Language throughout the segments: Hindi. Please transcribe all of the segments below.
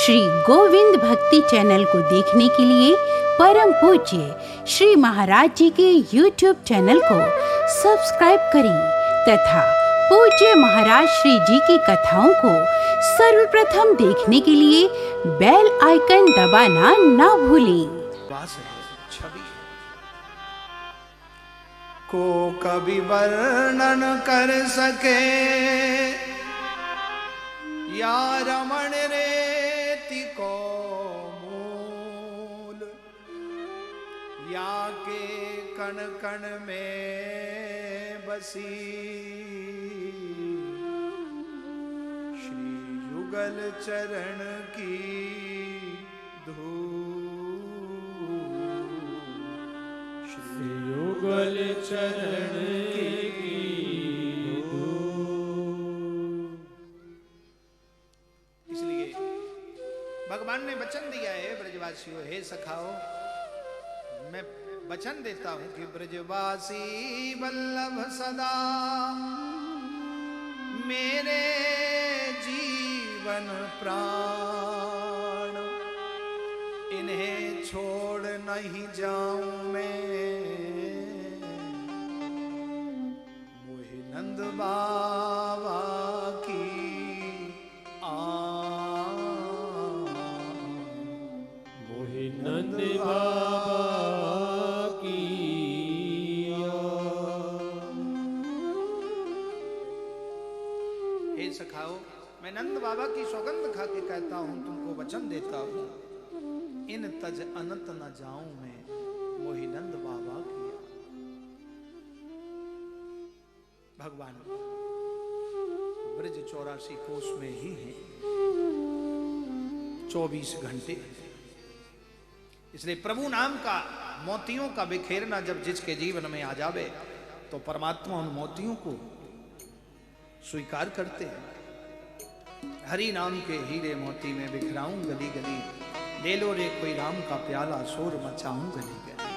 श्री गोविंद भक्ति चैनल को देखने के लिए परम पूज्य श्री महाराज जी के YouTube चैनल को सब्सक्राइब करें तथा पूज्य महाराज श्री जी की कथाओं को सर्वप्रथम देखने के लिए बेल आइकन दबाना ना भूलें। को कभी वर्णन कर सके या रमण रेति को मूल, या के कण कण में बसी श्री युगल चरण की धूल, श्री युगल चरण की भगवान ने वचन दिया है ब्रजवासियों, हे सखाओ, मैं वचन देता हूं कि ब्रजवासी वल्लभ सदा मेरे जीवन प्राण, इन्हें छोड़ नहीं जाऊं मैं, मोहि नंद बाबा की नंद बाबा की हे सखाओ, मैं नंद बाबा की सौगंध खा के कहता हूं, तुमको वचन देता हूं, इन तज अनंत न जाऊं मैं, मोहि नंद बाबा की। भगवान ब्रज 84 कोष में ही है, 24 घंटे, इसलिए प्रभु नाम का मोतियों का बिखेरना जब जिसके जीवन में आ जावे तो परमात्मा उन मोतियों को स्वीकार करते हैं। हरि नाम के हीरे मोती में बिखराऊं गली गली, ले लो रे कोई राम का प्याला, शोर मचाऊं गली गली।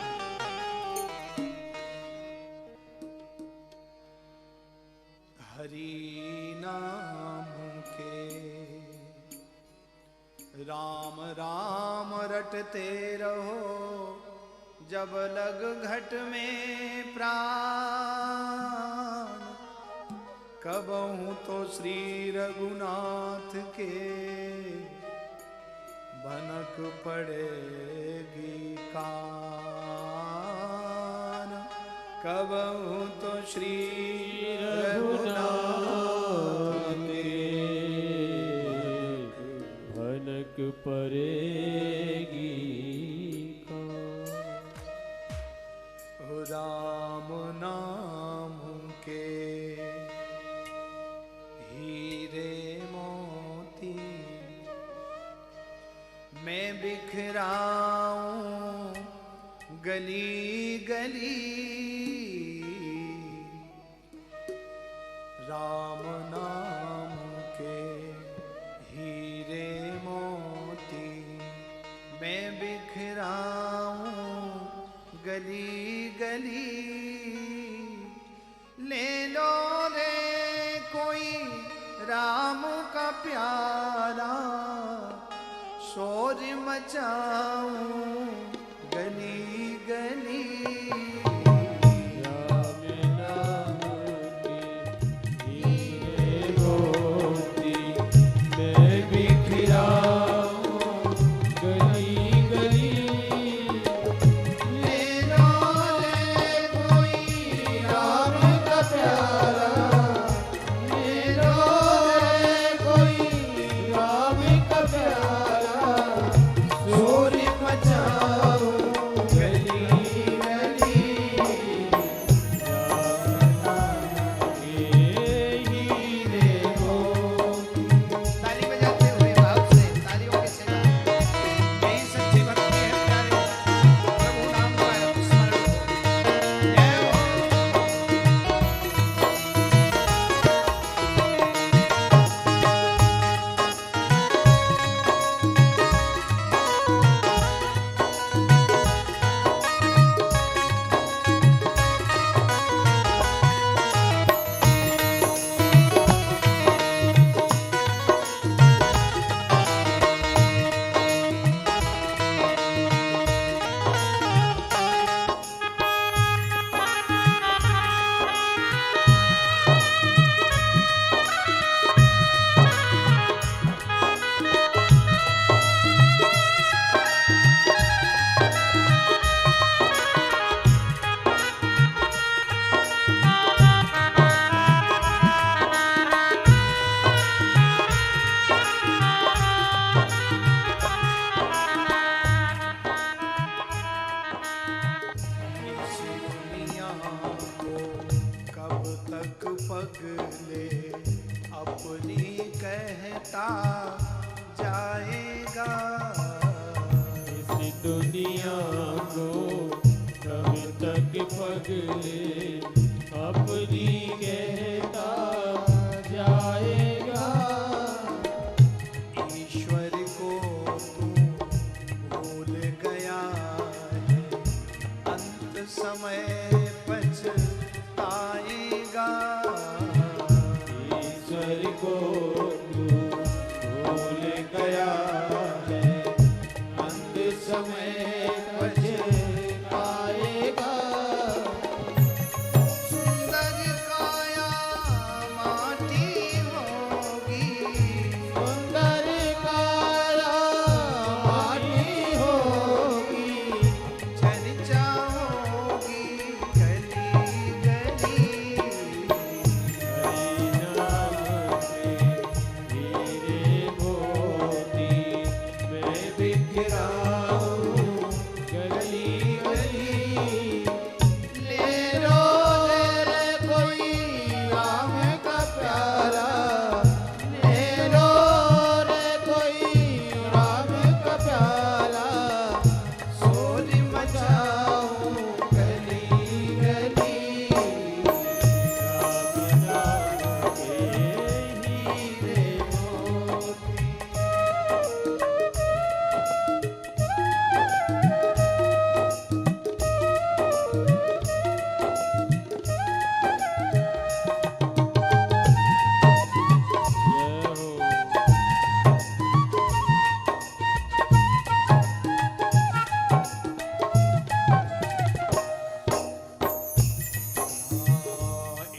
हरि नाम के राम राम रटते रहो, जब लग घट में प्राण, कबहू तो श्री रघुनाथ के भनक पड़ेगी कान, कबहू तो श्री रघुनाथ के परेगी राम नाम के हीरे मोती मैं बिखराऊं गली गली, राम नाम के हीरे मोती मैं बिखराऊं गली गली, ले लो रे कोई राम का प्याला, शोर मचाऊं गली गली। गली दुनिया को कब तक पगले अपनी कहता जाएगा। ईश्वर को तू भूल गया है, अंत समय पछताएगा। ईश्वर को तू भूल गया है, अंत समय पछताएगा। सुंदर काया माटी होगी, सुंदर काया माटी होगी, चर्चा होगी गली गली। हरि नाम के हीरे मोती मैं बिखराऊं गली गली। ले रो रे कोई राम का प्यारा, ले लो रे कोई राम का प्याला, शोर मचाऊं गली गली। राम नाम के हीरे मोती। जय हो।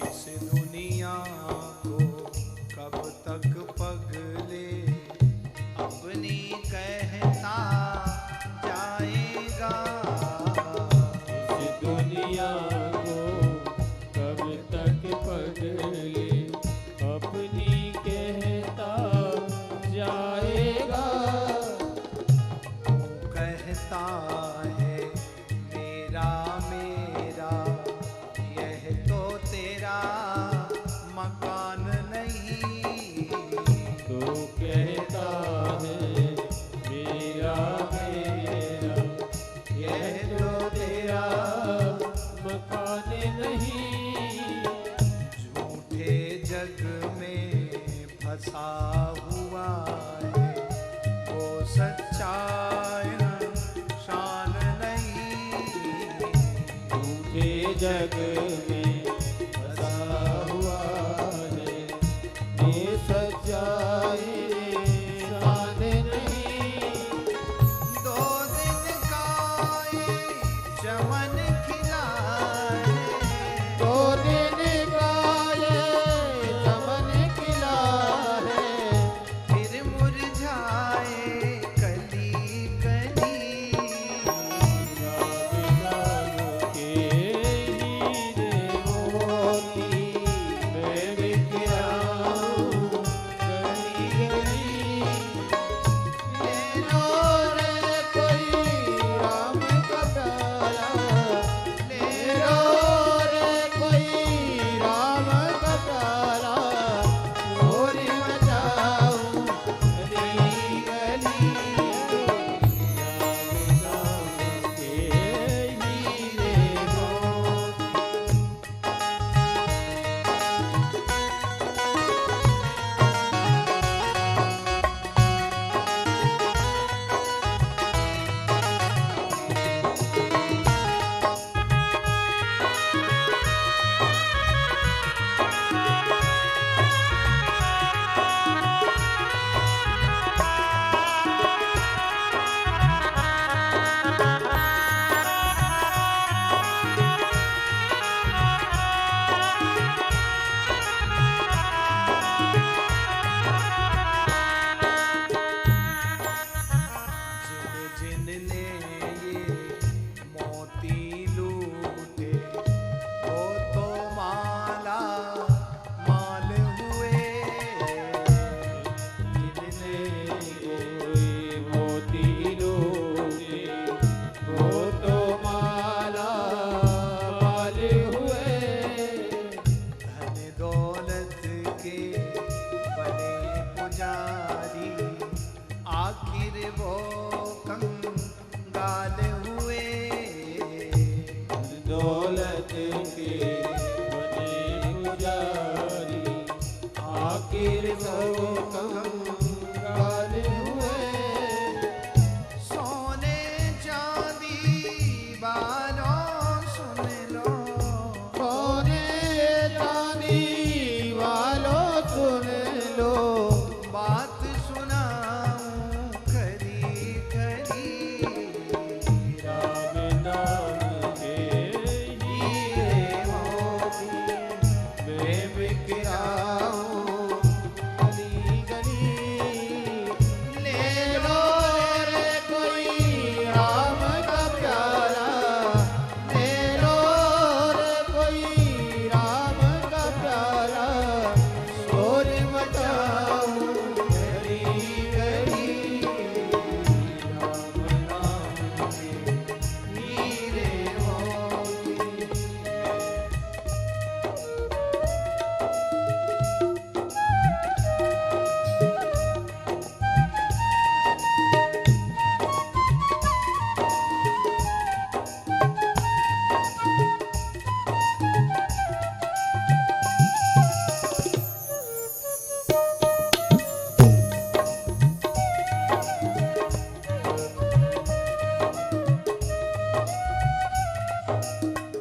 इस दुनिया को कब तक पगले अपनी कहता जाएगा। इस दुनिया को कब तक पगले अपनी कहता जाएगा। कहता है मेरा मेरा, यह तो तेरा मकान नहीं। तो कहता है मेरा मेरा, यह तो तेरा मकान नहीं। झूठे जग में फंसा हुआ है, वो सच्चा शान नहीं। झूठे जग में फंसा हुआ है, ये सच्चाई शान नहीं। दो दिन का ये चमन खिला है, दो दिन का ये चमन खिला है, फिर मुरझाए कली कली। राम नाम के हीरे मोती मैं बिखराऊं गली गली। ले लो रे कोई राम का प्याला, ले लो रे कोई राम का प्याला, शोर मचाऊं गली गली। राम नाम के हीरे मोती। जिन जिन ने ये मोती लूटे, वो तो माला माल हुए। जिनने कोई मोती लूटे, वो तो माला माल हुए। धन दौलत के बने पुजारी, आखिर वो कंगाल काल हुए, दौलत के बने पुजारी, आखिर सब कंगाल हुए। सोने चांदी वालों सुन लो, सोने चांदी वालों सुन लो, बात सुनाऊं खरी खरी, राम नाम के हीरे मोती मैं बिखराऊं गली गली। ले लो रे कोई राम का प्यारा, ले लो रे कोई राम का प्यारा, शोर मचाऊं घड़ी घड़ी, राम नाम के हीरे मोती।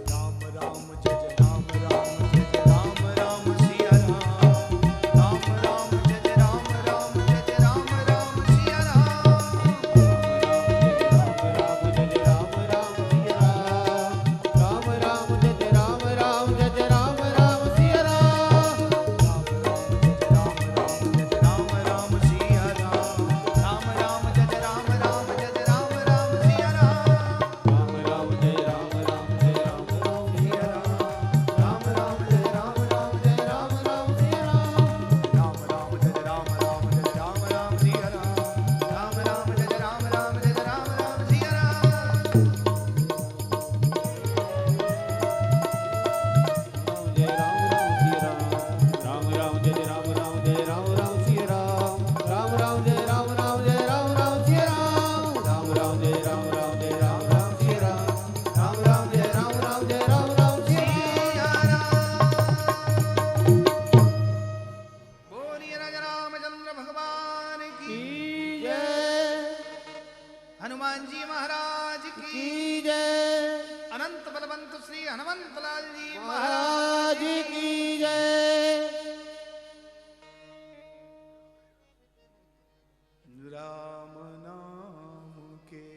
राम राम जय जय राम राम जय जय राम राम सिया राम, राम राम जय जय राम राम जय जय राम राम सिया राम, राम राम जय जय राम राम सिया राम, राम राम जय जय राम राम जय जय राम राम सिया राम, राम राम सिया राम, राम राम जय जय राम राम जय जय राम राम सिया राम, राम राम जय राम राम जय राम राम सिया राम, राम राम जय राम राम जय राम राम सिया राम, राम राम जय जय राम राम जय जय राम राम सिया राम, राम राम जय जय राम राम जय जय राम राम सिया राम। जय राम राम सिया राम, राम राम जय राम राम जय राम राम सिया राम, राम राम जय राम राम जय राम राम सिया राम, राम राम जय राम राम जय राम राम सिया राम, राम राम जय राम राम जय राम राम सिया बोलिए राजा रामचंद्र भगवान की, की जय, हनुमान जी महाराज की, की जय, अनंत बलवंत श्री हनुमंत लाल जी महाराज की जय। राम नाम के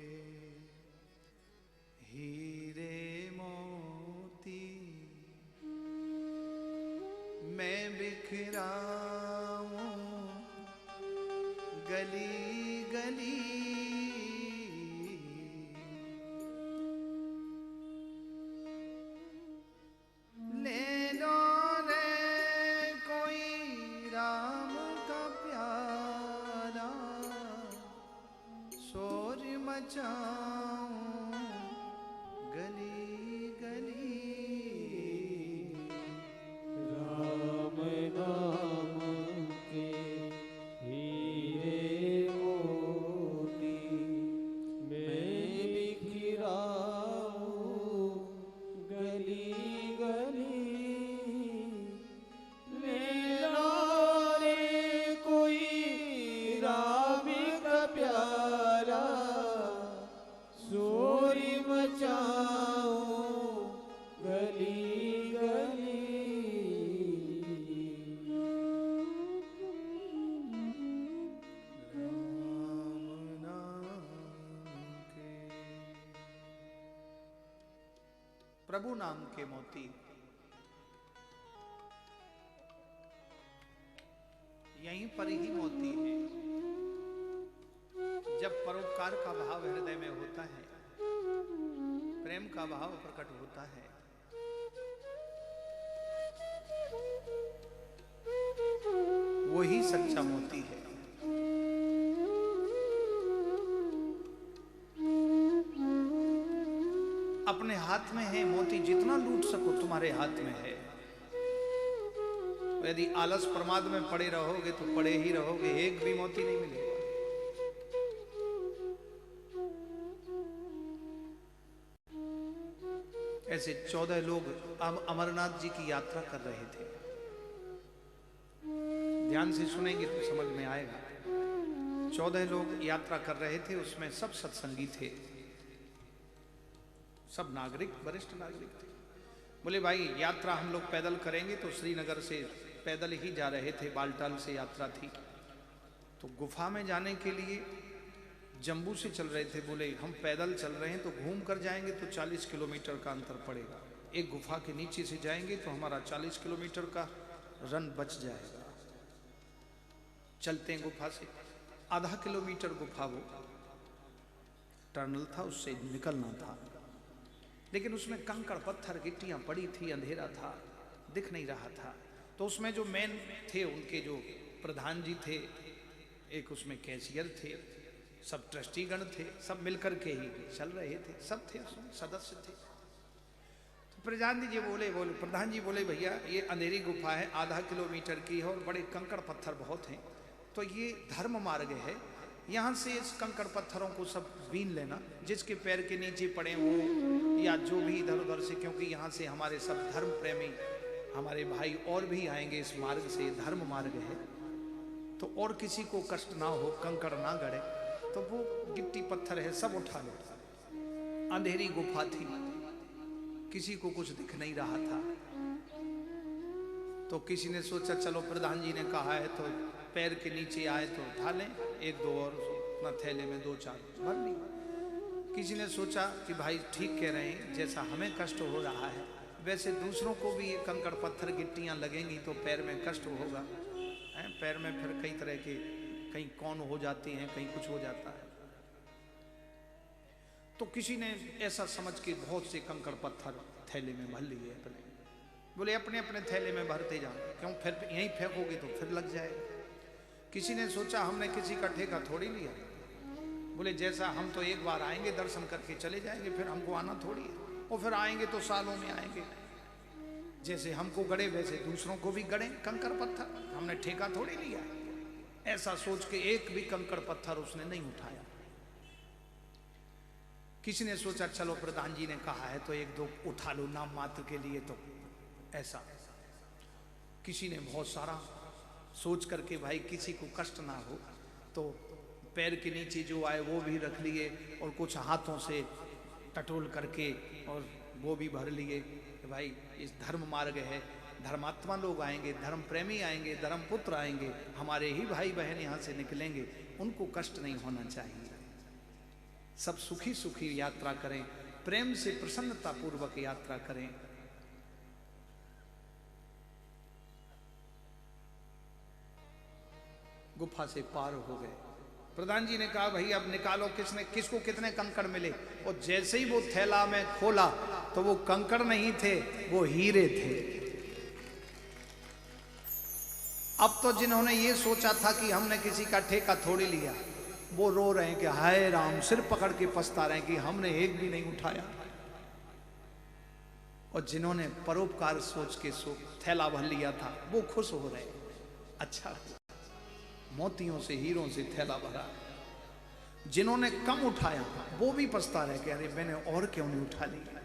हीरे मोती मैं बिखराऊं गली गली, ले लो रे कोई राम का प्यारा, शोर मचाऊं गली गली, राम नाम के हीरे मोती मैं बिखराऊं गली गली। ले लो रे कोई राम का प्यारा, शोर मचाऊं गली गली। राम नाम के प्रभु नाम के मोती यहीं पर ही मोती है। जब परोपकार का भाव हृदय में होता है, प्रेम का भाव प्रकट होता है, वही सच्चा मोती है। अपने हाथ में है मोती, जितना लूट सको तुम्हारे हाथ में है। यदि आलस प्रमाद में पड़े रहोगे तो पड़े ही रहोगे, एक भी मोती नहीं मिलेगा। ऐसे 14 लोग अब अमरनाथ जी की यात्रा कर रहे थे। ध्यान से सुनेंगे तो समझ में आएगा। 14 लोग यात्रा कर रहे थे, उसमें सब सत्संगी थे, सब नागरिक, वरिष्ठ नागरिक थे। बोले भाई यात्रा हम लोग पैदल करेंगे, तो श्रीनगर से पैदल ही जा रहे थे, बालटाल से यात्रा थी। तो गुफा में जाने के लिए जम्बू से चल रहे थे। बोले हम पैदल चल रहे हैं तो घूम कर जाएंगे तो 40 किलोमीटर का अंतर पड़ेगा, एक गुफा के नीचे से जाएंगे तो हमारा 40 किलोमीटर का रन बच जाएगा। चलते हैं गुफा से, आधा किलोमीटर गुफा वो टनल था, उससे निकलना था, लेकिन उसमें कंकड़ पत्थर गिट्टियां पड़ी थी, अंधेरा था, दिख नहीं रहा था। तो उसमें जो मेन थे, उनके जो प्रधान जी थे, एक उसमें कैशियर थे, सब ट्रस्टीगण थे, सब मिलकर के ही चल रहे थे, सब थे उसमें सदस्य थे। तो प्रधान जी बोले भैया ये अंधेरी गुफा है, आधा किलोमीटर की है और बड़े कंकड़ पत्थर बहुत हैं, तो ये धर्म मार्ग है, यहाँ से इस कंकड़ पत्थरों को सब बीन लेना, जिसके पैर के नीचे पड़े हो या जो भी इधर उधर से, क्योंकि यहाँ से हमारे सब धर्म प्रेमी हमारे भाई और भी आएंगे इस मार्ग से, धर्म मार्ग है, तो और किसी को कष्ट ना हो, कंकड़ ना गड़े, तो वो गिट्टी पत्थर है सब उठा लो। अंधेरी गुफा थी, किसी को कुछ दिख नहीं रहा था। तो किसी ने सोचा चलो प्रधान जी ने कहा है तो पैर के नीचे आए तो उठा लें, एक दो और अपना थैले में 2-4 भर ली। किसी ने सोचा कि भाई ठीक कह रहे हैं, जैसा हमें कष्ट हो रहा है वैसे दूसरों को भी ये कंकड़ पत्थर गिट्टियां लगेंगी तो पैर में कष्ट होगा, पैर में फिर कई तरह के, कहीं कौन हो जाती हैं, कहीं कुछ हो जाता है। तो किसी ने ऐसा समझ के बहुत से कंकड़ पत्थर थैले में भर लिए अपने। बोले अपने अपने थैले में भरते जाओ, क्यों फिर यहीं फेंकोगे तो फिर लग जाएगा। किसी ने सोचा हमने किसी का ठेका थोड़ी लिया, बोले जैसा हम तो एक बार आएंगे दर्शन करके चले जाएंगे, फिर हमको आना थोड़ी है, और फिर आएंगे तो सालों में आएंगे, जैसे हमको गड़े वैसे दूसरों को भी गड़े कंकड़ पत्थर, हमने ठेका थोड़ी लिया। ऐसा सोच के एक भी कंकड़ पत्थर उसने नहीं उठाया। किसी ने सोचा चलो प्रधान जी ने कहा है तो एक दो उठा लो नाम मात्र के लिए, तो ऐसा किसी ने बहुत सारा सोच करके भाई किसी को कष्ट ना हो, तो पैर के नीचे जो आए वो भी रख लिए, और कुछ हाथों से टटोल करके और वो भी भर लिए कि भाई इस धर्म मार्ग है, धर्मात्मा लोग आएंगे, धर्म प्रेमी आएंगे, धर्म पुत्र आएंगे, हमारे ही भाई बहन यहाँ से निकलेंगे, उनको कष्ट नहीं होना चाहिए, सब सुखी सुखी यात्रा करें, प्रेम से प्रसन्नता पूर्वक यात्रा करें। गुफा से पार हो गए। प्रधान जी ने कहा भाई अब निकालो किसको कितने कंकड़ मिले, और जैसे ही वो थैला में खोला तो वो कंकड़ नहीं थे, वो हीरे थे। अब तो जिन्होंने ये सोचा था कि हमने किसी का ठेका थोड़ी लिया, वो रो रहे हैं कि हाय राम, सिर पकड़ के पछता रहे हैं कि हमने एक भी नहीं उठाया। और जिन्होंने परोपकार सोच के थैला भर लिया था वो खुश हो रहे, अच्छा मोतियों से हीरों से थैला भरा। जिन्होंने कम उठाया वो भी पछता रहे कि अरे मैंने और क्यों नहीं उठा लिया।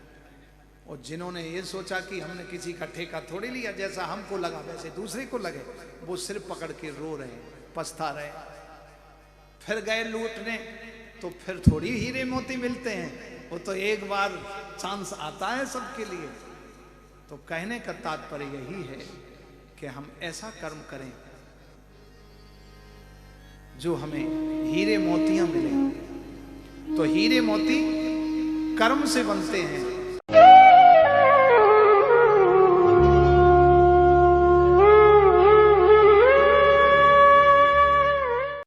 और जिन्होंने ये सोचा कि हमने किसी का ठेका थोड़ी लिया, जैसा हमको लगा वैसे दूसरे को लगे, वो सिर पकड़ के रो रहे, पछता रहे। फिर गए लूटने, तो फिर थोड़ी हीरे मोती मिलते हैं, वो तो एक बार चांस आता है सबके लिए। तो कहने का तात्पर्य यही है कि हम ऐसा कर्म करें जो हमें हीरे मोतियां मिले। तो हीरे मोती कर्म से बनते हैं,